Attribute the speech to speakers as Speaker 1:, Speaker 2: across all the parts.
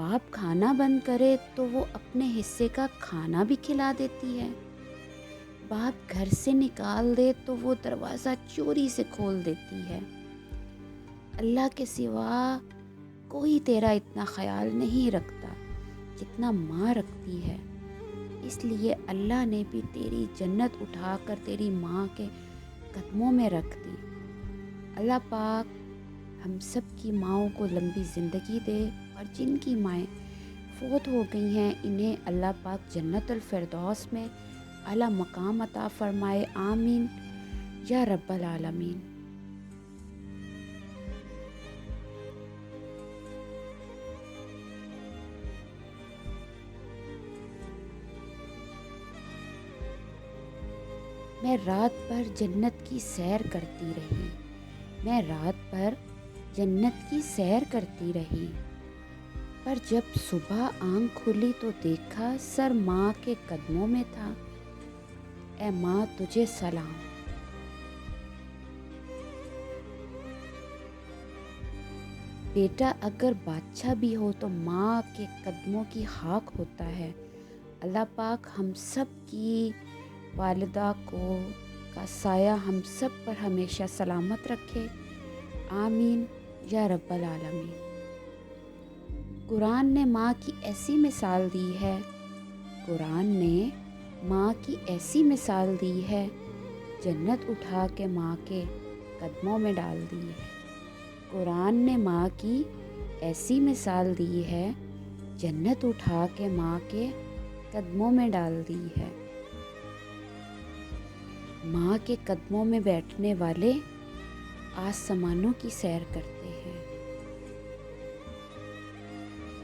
Speaker 1: باپ کھانا بند کرے تو وہ اپنے حصے کا کھانا بھی کھلا دیتی ہے، باپ گھر سے نکال دے تو وہ دروازہ چوری سے کھول دیتی ہے۔ اللہ کے سوا کوئی تیرا اتنا خیال نہیں رکھتا جتنا ماں رکھتی ہے، اس لیے اللہ نے بھی تیری جنت اٹھا کر تیری ماں کے قدموں میں رکھ دی۔ اللہ پاک ہم سب کی ماؤں کو لمبی زندگی دے، اور جن کی مائیں فوت ہو گئی ہیں انہیں اللہ پاک جنت الفردوس میں اعلیٰ مقام عطا فرمائے، آمین یا رب العالمین۔ میں رات بھر جنت کی سیر کرتی رہی، میں رات بھر جنت کی سیر کرتی رہی، پر جب صبح آنکھ کھلی تو دیکھا سر ماں کے قدموں میں تھا۔ اے ماں تجھے سلام۔ بیٹا اگر بادشاہ بھی ہو تو ماں کے قدموں کی خاک ہوتا ہے۔ اللہ پاک ہم سب کی والدہ کو کا سایہ ہم سب پر ہمیشہ سلامت رکھے، آمین یا رب العالمین۔ قرآن نے ماں کی ایسی مثال دی ہے، قرآن نے ماں کی ایسی مثال دی ہے، جنت اٹھا کے ماں کے قدموں میں ڈال دی ہے۔ قرآن نے ماں کی ایسی مثال دی ہے، جنت اٹھا کے ماں کے قدموں میں ڈال دی ہے۔ ماں کے قدموں میں بیٹھنے والے آسمانوں کی سیر کرتے ہیں۔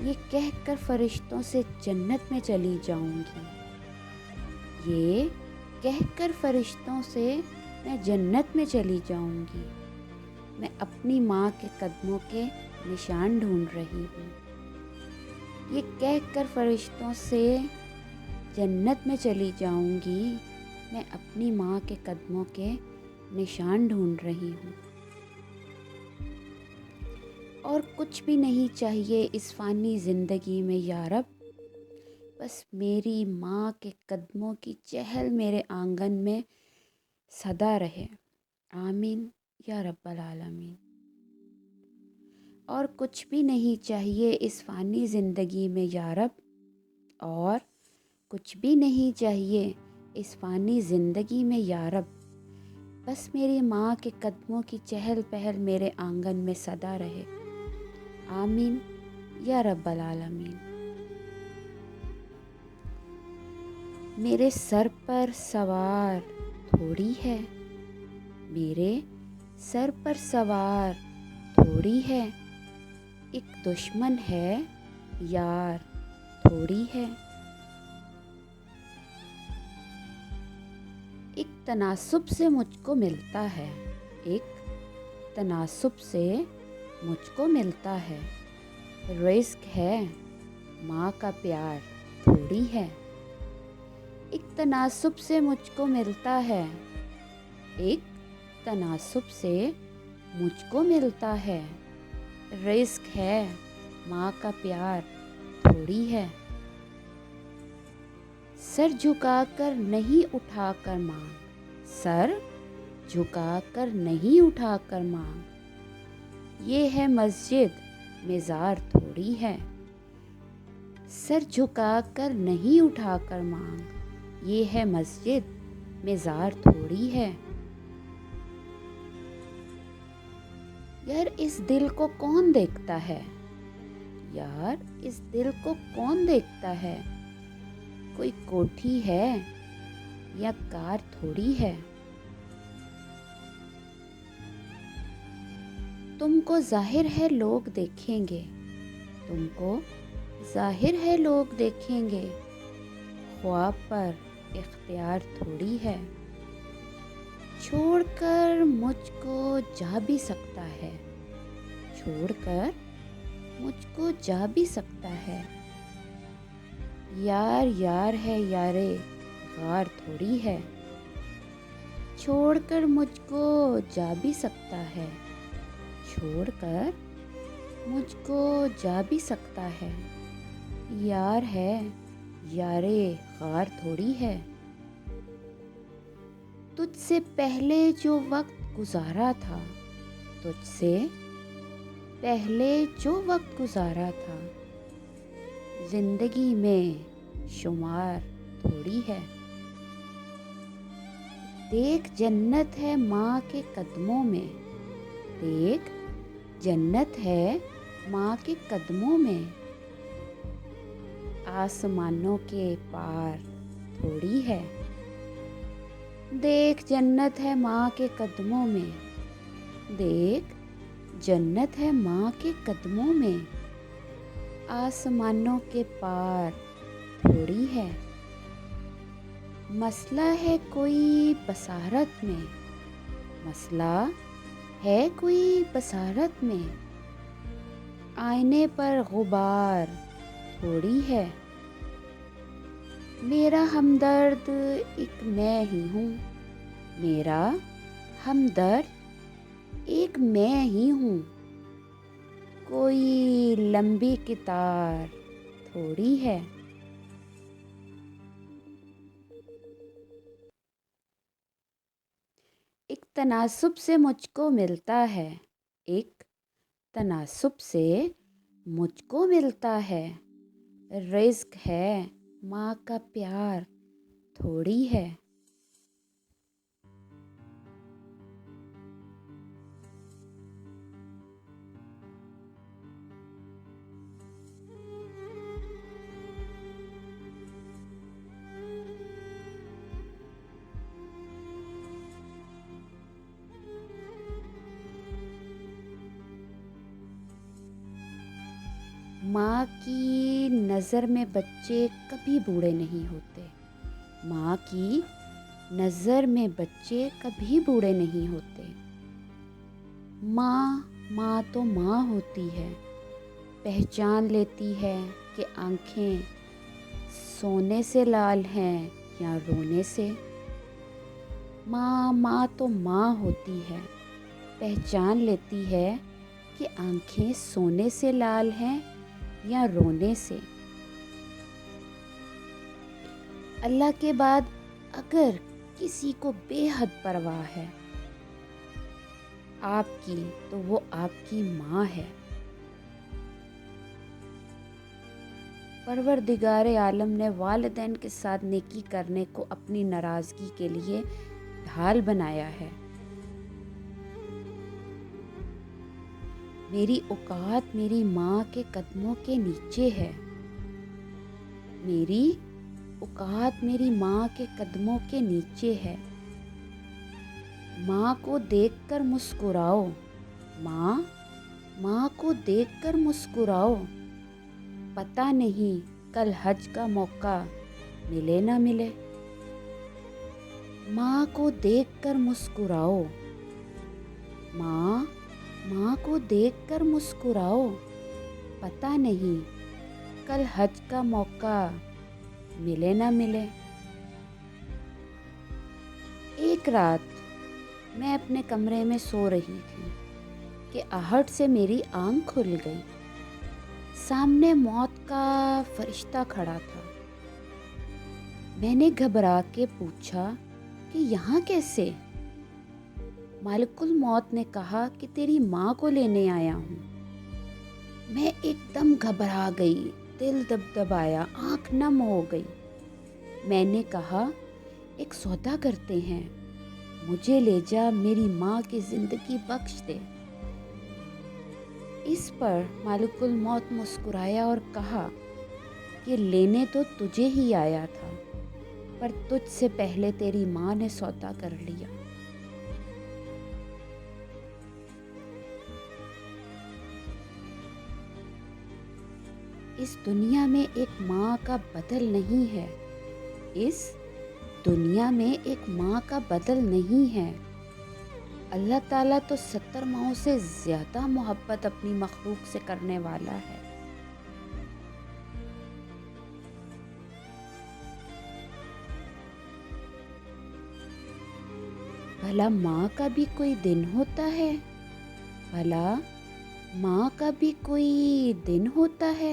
Speaker 1: یہ کہہ کر فرشتوں سے جنت میں چلی جاؤں گی، یہ کہہ کر فرشتوں سے میں جنت میں چلی جاؤں گی، میں اپنی ماں کے قدموں کے نشان ڈھونڈ رہی ہوں۔ یہ کہہ کر فرشتوں سے جنت میں چلی جاؤں گی، میں اپنی ماں کے قدموں کے نشان ڈھونڈ رہی ہوں۔ اور کچھ بھی نہیں چاہیے اس فانی زندگی میں یا رب، بس میری ماں کے قدموں کی چہل میرے آنگن میں سدا رہے، آمین یا رب العالمین۔ اور کچھ بھی نہیں چاہیے اس فانی زندگی میں یا رب، اور کچھ بھی نہیں چاہیے اس فانی زندگی میں یا رب، بس میری ماں کے قدموں کی چہل پہل میرے آنگن میں سدا رہے، آمین یا رب العالمین۔ میرے سر پر سوار تھوڑی ہے، میرے سر پر سوار تھوڑی ہے، ایک دشمن ہے یار تھوڑی ہے۔ ایک تناسب سے مجھ کو ملتا ہے، ایک تناسب سے مجھ کو ملتا ہے، رزق ہے ماں کا پیار تھوڑی ہے۔ ایک تناسب سے مجھ کو ملتا ہے، ایک تناسب سے مجھ کو ملتا ہے، رزق ہے ماں کا پیار تھوڑی ہے۔ سر جھکا کر نہیں اٹھا کر مانگ، سر جھکا کر نہیں اٹھا کر مانگ، یہ ہے مسجد مزار تھوڑی ہے۔ سر جھکا کر نہیں اٹھا کر مانگ، یہ ہے مسجد مزار تھوڑی ہے۔ یار اس دل کو کون دیکھتا ہے، یار اس دل کو کون دیکھتا ہے، کوئی کوٹھی ہے یا کار تھوڑی ہے۔ تم کو ظاہر ہے لوگ دیکھیں گے، تم کو ظاہر ہے لوگ دیکھیں گے، خواب پر اختیار تھوڑی ہے۔ چھوڑ کر مجھ کو جا بھی سکتا ہے، چھوڑ کر مجھ کو جا بھی سکتا ہے، یار یار ہے یارے غار تھوڑی ہے۔ چھوڑ کر مجھ کو جا بھی سکتا ہے، چھوڑ کر مجھ کو جا بھی سکتا ہے، یار ہے، یارے غار تھوڑی ہے۔ تجھ سے پہلے جو وقت گزارا تھا، تجھ سے پہلے جو وقت گزارا تھا، زندگی میں شمار تھوڑی ہے۔ دیکھ جنت ہے ماں کے قدموں میں، دیکھ جنت ہے ماں کے قدموں میں، آسمانوں کے پار تھوڑی ہے۔ دیکھ جنت ہے ماں کے قدموں میں، دیکھ جنت ہے ماں کے قدموں میں، آسمانوں کے پار تھوڑی ہے۔ مسئلہ ہے کوئی بصارت میں، مسئلہ ہے کوئی بصارت میں، آئینے پر غبار تھوڑی ہے۔ میرا ہمدرد ایک میں ہی ہوں، میرا ہمدرد ایک میں ہی ہوں، کوئی لمبی قطار تھوڑی ہے۔ ایک تناسب سے مجھ کو ملتا ہے، ایک تناسب سے مجھ کو ملتا ہے، رزق ہے ماں کا پیار تھوڑی ہے۔ ماں کی نظر میں بچے کبھی بوڑھے نہیں ہوتے، ماں کی نظر میں بچے کبھی بوڑھے نہیں ہوتے۔ ماں تو ماں ہوتی ہے، پہچان لیتی ہے کہ آنکھیں سونے سے لال ہیں یا رونے سے۔ ماں تو ماں ہوتی ہے، پہچان لیتی ہے کہ آنکھیں سونے سے لال ہیں یا رونے سے۔ اللہ کے بعد اگر کسی کو بے حد پرواہ ہے آپ کی، تو وہ آپ کی ماں ہے۔ پروردگار عالم نے والدین کے ساتھ نیکی کرنے کو اپنی ناراضگی کے لیے ڈھال بنایا ہے۔ میری اوقات میری ماں کے قدموں کے نیچے ہے، میری اوقات میری ماں کے قدموں کے نیچے ہے۔ ماں کو دیکھ کر مسکراؤ، ماں کو دیکھ کر مسکراؤ، پتہ نہیں کل حج کا موقع ملے نہ ملے۔ ماں کو دیکھ کر مسکراؤ، ماں کو دیکھ کر مسکراؤ، پتہ نہیں کل حج کا موقع ملے نہ ملے۔ ایک رات میں اپنے کمرے میں سو رہی تھی کہ آہٹ سے میری آنکھ کھل گئی۔ سامنے موت کا فرشتہ کھڑا تھا۔ میں نے گھبرا کے پوچھا کہ یہاں کیسے؟ مالک الموت نے کہا کہ تیری ماں کو لینے آیا ہوں۔ میں ایک دم گھبرا گئی، دل دبدبایا، آنکھ نم ہو گئی۔ میں نے کہا ایک سودا کرتے ہیں، مجھے لے جا، میری ماں کی زندگی بخش دے۔ اس پر مالک الموت مسکرایا اور کہا کہ لینے تو تجھے ہی آیا تھا، پر تجھ سے پہلے تیری ماں نے سودا کر لیا۔ اس دنیا میں ایک ماں کا بدل نہیں ہے، اس دنیا میں ایک ماں کا بدل نہیں ہے۔ اللہ تعالیٰ تو 70 ماؤں سے زیادہ محبت اپنی مخلوق سے کرنے والا ہے۔ بھلا ماں کا بھی کوئی دن ہوتا ہے؟ بھلا ماں کا بھی کوئی دن ہوتا ہے؟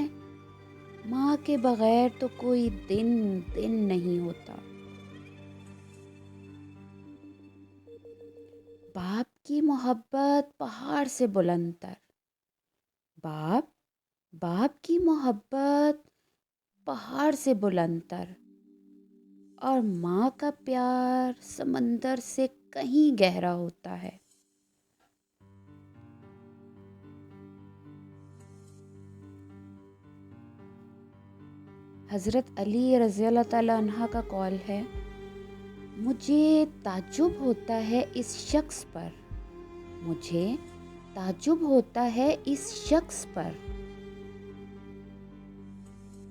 Speaker 1: ماں کے بغیر تو کوئی دن نہیں ہوتا۔ باپ کی محبت پہاڑ سے بلند تر۔ باپ باپ کی محبت پہاڑ سے بلند تر، اور ماں کا پیار سمندر سے کہیں گہرا ہوتا ہے۔ حضرت علی رضی اللہ تعالیٰ عنہ کا قول ہے، مجھے تعجب ہوتا ہے اس شخص پر، مجھے تعجب ہوتا ہے اس شخص پر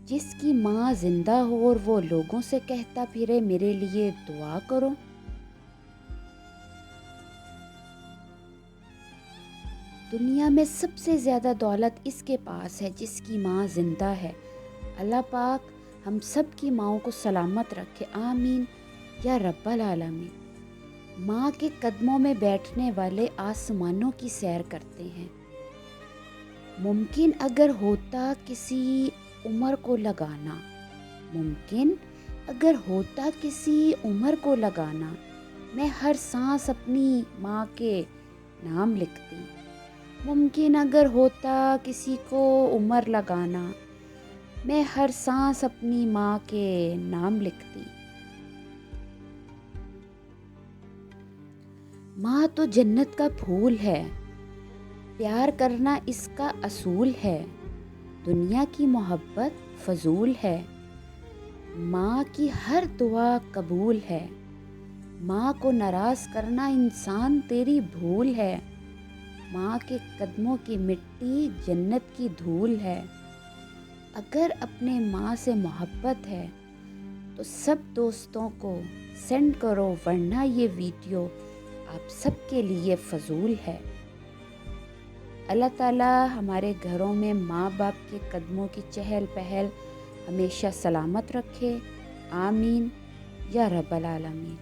Speaker 1: جس کی ماں زندہ ہو اور وہ لوگوں سے کہتا پھرے میرے لیے دعا کرو۔ دنیا میں سب سے زیادہ دولت اس کے پاس ہے جس کی ماں زندہ ہے۔ اللہ پاک ہم سب کی ماؤں کو سلامت رکھے، آمین یا رب العالمین۔ ماں کے قدموں میں بیٹھنے والے آسمانوں کی سیر کرتے ہیں۔ ممکن اگر ہوتا کسی عمر کو لگانا، ممکن اگر ہوتا کسی عمر کو لگانا، میں ہر سانس اپنی ماں کے نام لکھتی۔ ممکن اگر ہوتا کسی کو عمر لگانا، میں ہر سانس اپنی ماں کے نام لکھتی۔ ماں تو جنت کا پھول ہے، پیار کرنا اس کا اصول ہے، دنیا کی محبت فضول ہے، ماں کی ہر دعا قبول ہے، ماں کو ناراض کرنا انسان تیری بھول ہے، ماں کے قدموں کی مٹی جنت کی دھول ہے۔ اگر اپنے ماں سے محبت ہے تو سب دوستوں کو سینڈ کرو، ورنہ یہ ویڈیو آپ سب کے لیے فضول ہے۔ اللہ تعالیٰ ہمارے گھروں میں ماں باپ کے قدموں کی چہل پہل ہمیشہ سلامت رکھے، آمین یا رب العالمین۔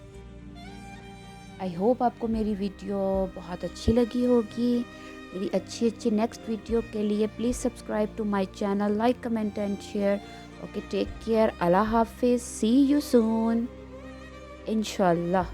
Speaker 1: آئی ہوپ آپ کو میری ویڈیو بہت اچھی لگی ہوگی۔ میری اچھی نیکسٹ ویڈیو کے لیے please subscribe to my channel, like comment and share. Okay, take care, اللہ حافظ، سی یو سون انشاءاللہ۔